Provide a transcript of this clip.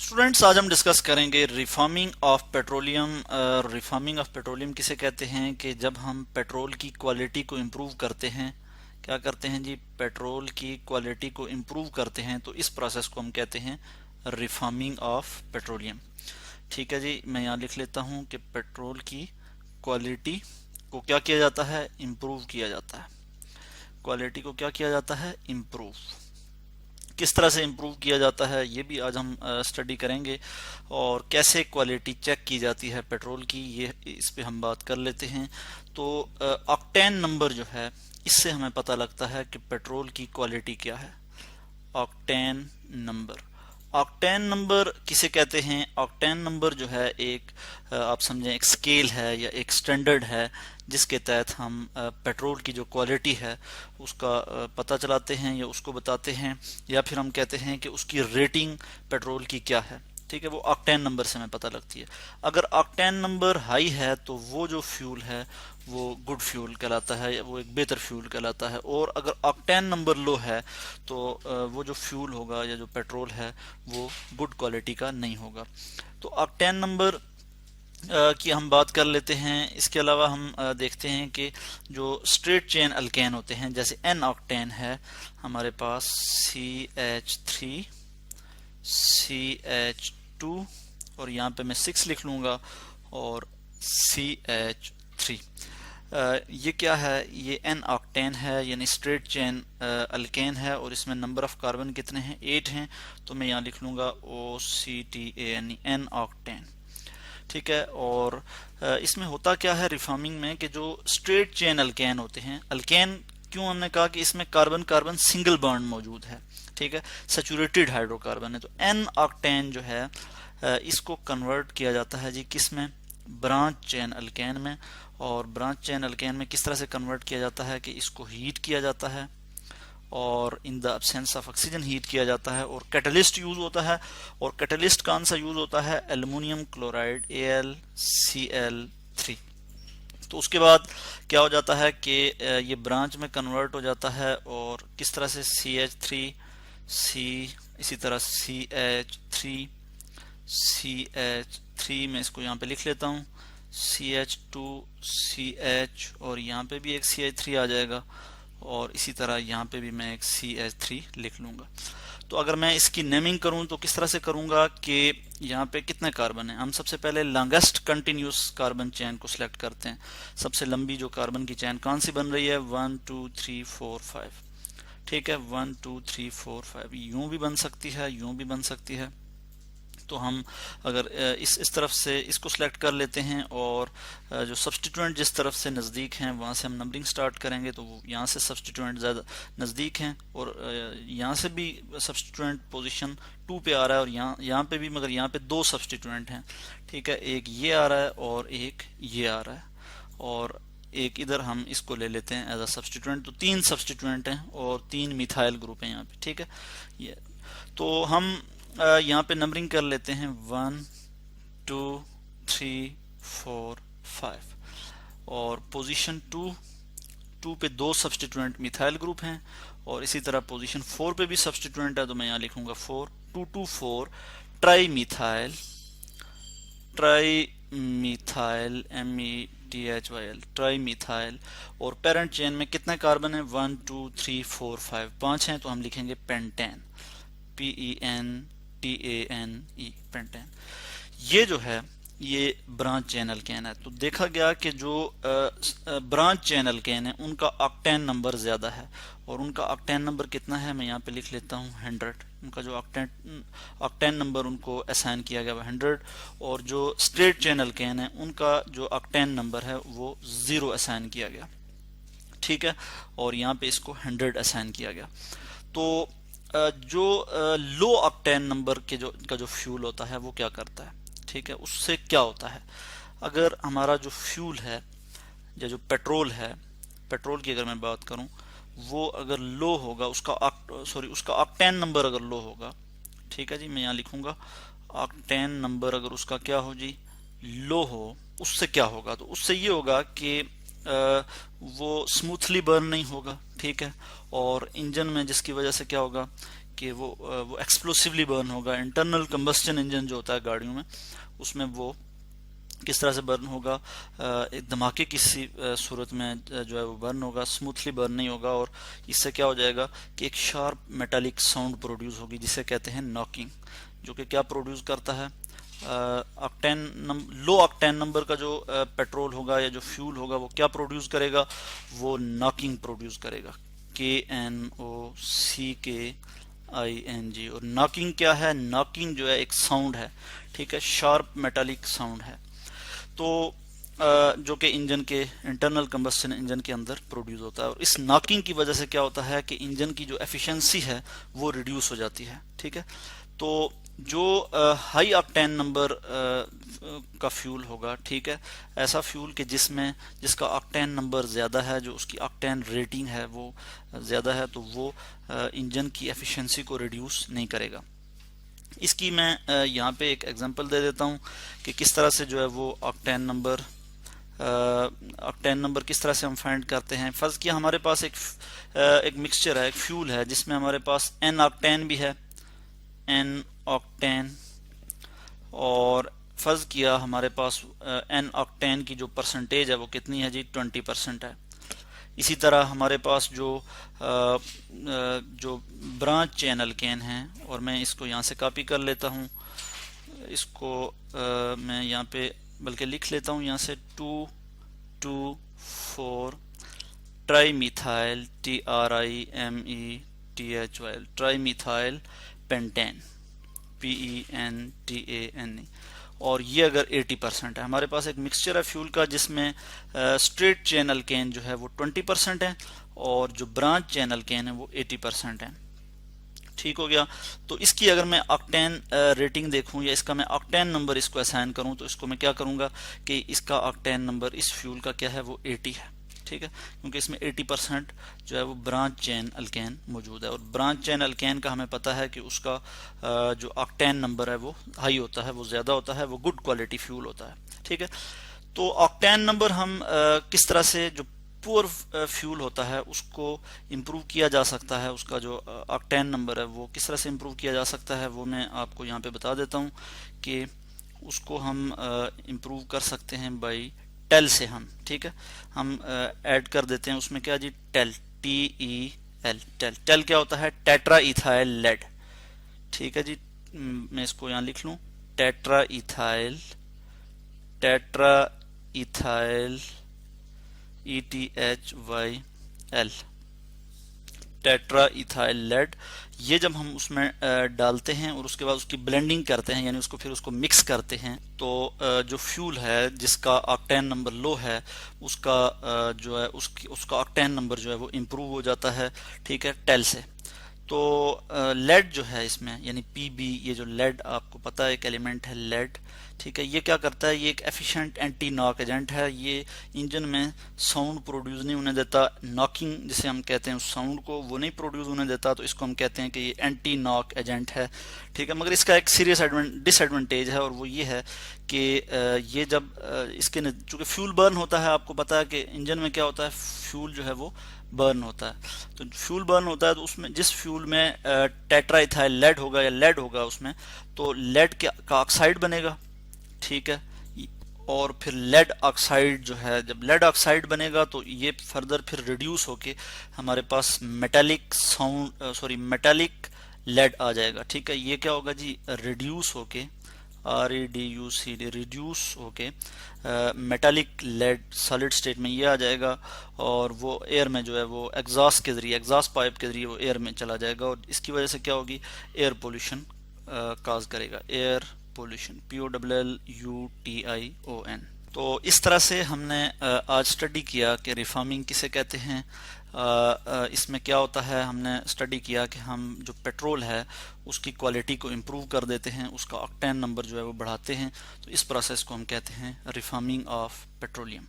Students, आज हम discuss करेंगे रिफार्मिंग ऑफ पेट्रोलियम। रिफार्मिंग ऑफ पेट्रोलियम किसे कहते हैं कि जब हम पेट्रोल की क्वालिटी को इम्प्रूव करते हैं। क्या करते हैं जी? पेट्रोल की क्वालिटी को इम्प्रूव करते हैं, तो इस प्रोसेस को हम कहते हैं रिफार्मिंग ऑफ पेट्रोलियम। ठीक है जी, मैं यहाँ लिख लेता हूँ कि पेट्रोल की क्वालिटी को क्या किया जाता है? इम्प्रूव किया जाता है। क्वालिटी को क्या किया जाता है? इम्प्रूव। किस तरह से इम्प्रूव किया जाता है ये भी आज हम स्टडी करेंगे, और कैसे क्वालिटी चेक की जाती है पेट्रोल की, ये इस पे हम बात कर लेते हैं। तो ऑक्टेन नंबर जो है, इससे हमें पता लगता है कि पेट्रोल की क्वालिटी क्या है। Octane number. ऑक्टेन नंबर किसे कहते हैं? ऑक्टेन नंबर जो है एक आप समझें एक स्केल है या एक स्टैंडर्ड है, जिसके तहत हम पेट्रोल की जो क्वालिटी है उसका पता चलाते हैं या उसको बताते हैं, या फिर हम कहते हैं कि उसकी रेटिंग पेट्रोल की क्या है। ठीक है, वो ऑक्टेन नंबर से हमें पता लगती है। अगर ऑक्टेन नंबर हाई है तो वो जो फ्यूल है वो गुड फ्यूल कहलाता है, वो एक बेहतर फ्यूल कहलाता है। और अगर ऑक्टेन नंबर लो है तो वो जो फ्यूल होगा या जो पेट्रोल है वो गुड क्वालिटी का नहीं होगा। तो ऑक्टेन नंबर की हम बात कर लेते हैं। इसके अलावा हम देखते हैं कि जो स्ट्रेट चेन अल्केन होते हैं, जैसे एन ऑक्टेन है हमारे पास, CH3, CH2, और यहाँ पे मैं 6 लिख लूँगा, और CH3। ये क्या है? ये एन ऑक्टेन है, यानी स्ट्रेट चेन अल्केन है, और इसमें नंबर ऑफ कार्बन कितने हैं? 8 हैं। तो मैं यहाँ लिख लूँगा OCTA, यानी एन ऑक्टेन। ठीक है, और इसमें होता क्या है रिफॉर्मिंग में कि जो स्ट्रेट चेन अल्केन होते हैं, अल्केन क्यों हमने कहा कि इसमें कार्बन कार्बन सिंगल बॉन्ड मौजूद है। ठीक है, सैचुरेटेड हाइड्रोकार्बन है। तो एन ऑक्टेन जो है इसको कन्वर्ट किया जाता है जी किस में? ब्रांच चेन अल्केन में। और ब्रांच चेन अल्केन में किस तरह से कन्वर्ट किया जाता है कि इसको हीट किया जाता है, और in the absence of oxygen heat किया जाता है, और कैटलिस्ट यूज होता है। और कैटलिस्ट कौन सा यूज होता है? Aluminium chloride, AlCl3। तो उसके बाद क्या हो जाता है कि ये ब्रांच में कन्वर्ट हो जाता है, और किस तरह से CH3, C, इसी तरह CH3, CH3 में इसको यहाँ पे लिख लेता हूँ, CH2, CH, और यहाँ पे भी एक CH3 आ जाएगा, और इसी तरह यहाँ पे भी मैं एक CH3 लिख लूँगा। तो अगर मैं इसकी नेमिंग करूँ तो किस तरह से करूँगा कि यहाँ पे कितने कार्बन हैं? हम सबसे पहले लॉन्गेस्ट कंटिन्यूस कार्बन चेन को सिलेक्ट करते हैं। सबसे लंबी जो कार्बन की चेन कौन सी बन रही है? 1 2 3 4 5। ठीक है, 1 2 3 4 5 यूं भी बन सकती है, यूं भी बन सकती है। तो हम अगर इस तरफ से इसको सिलेक्ट कर लेते हैं, और जो सब्सटीट्यूएंट जिस तरफ से नज़दीक हैं वहाँ से हम नंबरिंग स्टार्ट करेंगे, तो वो यहाँ से सब्सटीट्यूएंट ज़्यादा नज़दीक हैं, और यहाँ से भी सब्सटीट्यूएंट पोजीशन 2 पे आ रहा है, और यहाँ पे भी, मगर यहाँ पे 2 सब्सटीट्यूएंट हैं। ठीक है, एक ये आ रहा है और एक ये आ रहा है, और एक इधर हम इसको ले लेते हैं एज अ सब्सटीट्यूएंट। तो 3 सब्सटीट्यूएंट हैं और 3 मिथाइल ग्रुप हैं यहाँ पे। ठीक है, ये तो हम यहाँ पे नंबरिंग कर लेते हैं 1 2 3 4 5, और पोजीशन 2 पे 2 सब्सटीट्यूएंट मिथाइल ग्रुप हैं, और इसी तरह पोजीशन 4 पे भी सब्सटीट्यूएंट है, तो मैं यहाँ लिखूंगा 4 2 2 4 tri methyl, tri methyl METHYL, tri methyl. और पेरेंट चेन में कितने कार्बन है? 1 2 3 4 5, 5 हैं, तो हम लिखेंगे पेंटेन, PENTANE, पेंटेन। ये जो है ये ब्रांच चेन अल्केन है। तो देखा गया कि जो ब्रांच चेन अल्केन है उनका ऑक्टेन नंबर ज्यादा है, और उनका ऑक्टेन नंबर कितना है? मैं यहाँ पे लिख लेता हूँ 100। उनका जो ऑक्टेन नंबर उनको असाइन किया गया 100, और जो स्ट्रेट चेन अल्केन है उनका जो ऑक्टेन नंबर है वो 0 असाइन किया गया। ठीक है, और यहाँ पे इसको 100 असाइन किया गया। तो जो लो ऑक्टेन नंबर के जो फ्यूल होता है वो क्या करता है? ठीक है, उससे क्या होता है? अगर हमारा जो फ्यूल है या जो पेट्रोल है, पेट्रोल की अगर मैं बात करूं, वो अगर लो होगा, उसका ऑक्टेन नंबर अगर लो होगा, ठीक है जी, मैं यहाँ लिखूंगा ऑक्टेन नंबर अगर उसका क्या हो जी? लो हो। उससे क्या होगा? तो उससे ये होगा कि वो स्मूथली बर्न नहीं होगा। ठीक है, और इंजन में जिसकी वजह से क्या होगा कि वो एक्सप्लोसिवली बर्न होगा। इंटरनल कंबस्टन इंजन जो होता है गाड़ियों में, उसमें वो किस तरह से बर्न होगा, एक धमाके की सूरत में जो है वो बर्न होगा, स्मूथली बर्न नहीं होगा। और इससे क्या हो जाएगा कि एक शार्प मेटालिक साउंड प्रोड्यूस होगी जिसे कहते हैं नॉकिंग, जो कि क्या प्रोड्यूस करता है, लो ऑक्टेन नंबर का जो पेट्रोल होगा या जो फ्यूल होगा वो क्या प्रोड्यूस करेगा, वो नॉकिंग प्रोड्यूस करेगा, KNOCKING। और नॉकिंग क्या है, नॉकिंग जो है एक साउंड है, ठीक है, शार्प मेटालिक साउंड है। तो जो कि इंजन के इंटरनल कंबस्टन इंजन के अंदर प्रोड्यूस होता है। और इस नॉकिंग की वजह से क्या होता है कि इंजन की जो एफिशिएंसी है वो रिड्यूस हो जाती है, ठीक है। तो जो हाई ऑक्टेन नंबर का फ्यूल होगा, ठीक है, ऐसा फ्यूल कि जिसका ऑक्टेन नंबर ज़्यादा है, जो उसकी ऑक्टेन रेटिंग है वो ज़्यादा है, तो वो इंजन की एफिशिएंसी को रिड्यूस नहीं करेगा। इसकी मैं यहाँ पे एक एग्जांपल दे देता हूँ कि किस तरह से जो है वो ऑक्टेन नंबर किस तरह से हम फाइंड करते हैं। फर्ज किया हमारे पास एक मिक्सचर है, एक फ्यूल है जिसमें हमारे पास n ऑक्टेन भी है, n ऑक्टेन, और फर्ज किया हमारे पास n ऑक्टेन की जो परसेंटेज है वो कितनी है जी, 20% है। इसी तरह हमारे पास जो ब्रांच चेन अल्केन है, और मैं इसको यहाँ से कॉपी कर लेता हूँ, इसको मैं यहाँ पे बल्कि लिख लेता हूँ यहाँ से, 2,2,4 tri methyl, TRIMETHYL, tri methyl pentane, PENTANE। और ये अगर 80% है, हमारे पास एक मिक्सचर है फ्यूल का जिसमें स्ट्रेट चेन अल्केन जो है वो 20% है और जो ब्रांच चेन अल्केन है वो 80% है। ठीक हो गया। तो इसकी अगर मैं ऑक्टेन रेटिंग देखूं या इसका मैं ऑक्टेन नंबर इसको असाइन करूं, तो इसको मैं क्या करूंगा कि इसका ऑक्टेन नंबर इस फ्यूल का क्या है, वो 80 है, ठीक है, क्योंकि इसमें 80% जो है वो ब्रांच चेन अल्केन मौजूद है। और ब्रांच चेन अल्केन का हमें पता है कि उसका जो ऑक्टेन नंबर है वो हाई होता है, वो ज़्यादा होता है, वो गुड क्वालिटी फ्यूल होता है, ठीक है। तो ऑक्टेन नंबर हम किस तरह से जो पुअर फ्यूल होता है उसको इम्प्रूव किया जा सकता है, उसका जो ऑक्टेन नंबर है वो किस तरह से इम्प्रूव किया जा सकता है, वो मैं आपको यहाँ पे बता देता हूँ कि उसको हम इम्प्रूव कर सकते हैं बाई टेल से हम, ठीक है, हम ऐड कर देते हैं उसमें क्या जी, टेल, TEL, टेल। टेल क्या होता है, टेट्रा इथाइल लेड, ठीक है जी। मैं इसको यहाँ लिख लूँ, tetra ethyl ETHYL, tetra ethyl lead. ये जब हम उसमें डालते हैं और उसके बाद उसकी ब्लेंडिंग करते हैं, यानी उसको मिक्स करते हैं, तो जो फ्यूल है जिसका ऑक्टेन नंबर लो है उसका जो है उसका ऑक्टेन नंबर जो है वो इम्प्रूव हो जाता है, ठीक है, टेल से। तो लेड जो है इसमें यानी PB, ये जो लेड आपको पता है एक एलिमेंट है लेड, ठीक है, ये क्या करता है, ये एक एफिशिएंट एंटी नॉक एजेंट है। ये इंजन में साउंड प्रोड्यूस नहीं होने देता, नॉकिंग जिसे हम कहते हैं उस साउंड को वो नहीं प्रोड्यूस होने देता, तो इसको हम कहते हैं कि ये एंटी नॉक एजेंट है, ठीक है। मगर इसका एक सीरियस डिसएडवांटेज है, और वो ये है कि ये जब इसके चूँकि फ्यूल बर्न होता है, आपको पता है कि इंजन में क्या होता है, फ्यूल जो है वो बर्न होता है। तो फ्यूल बर्न होता है तो उसमें जिस फ्यूल में टेट्रा इथाइल लेड होगा या लेड होगा उसमें, तो लेड का ऑक्साइड बनेगा, ठीक है, और फिर लेड ऑक्साइड जो है, जब लेड ऑक्साइड बनेगा तो ये फर्दर फिर रिड्यूस होके हमारे पास मेटालिक लेड आ जाएगा, ठीक है। ये क्या होगा जी, रिड्यूस होके, REDUCD, रिड्यूस होके मेटालिक लेड सॉलिड स्टेट में ये आ जाएगा, और वो एयर में जो है वो एग्जॉस्ट के जरिए, एग्जॉस्ट पाइप के जरिए वो एयर में चला जाएगा, और इसकी वजह से क्या होगी, एयर पोल्यूशन काज करेगा, एयर पोल्यूशन, POLLUTION। तो इस तरह से हमने आज स्टडी किया कि रिफॉर्मिंग किसे कहते हैं। इसमें क्या होता है, हमने स्टडी किया कि हम जो पेट्रोल है उसकी क्वालिटी को इम्प्रूव कर देते हैं, उसका ऑक्टेन नंबर जो है वो बढ़ाते हैं। तो इस प्रोसेस को हम कहते हैं रिफॉर्मिंग ऑफ पेट्रोलियम।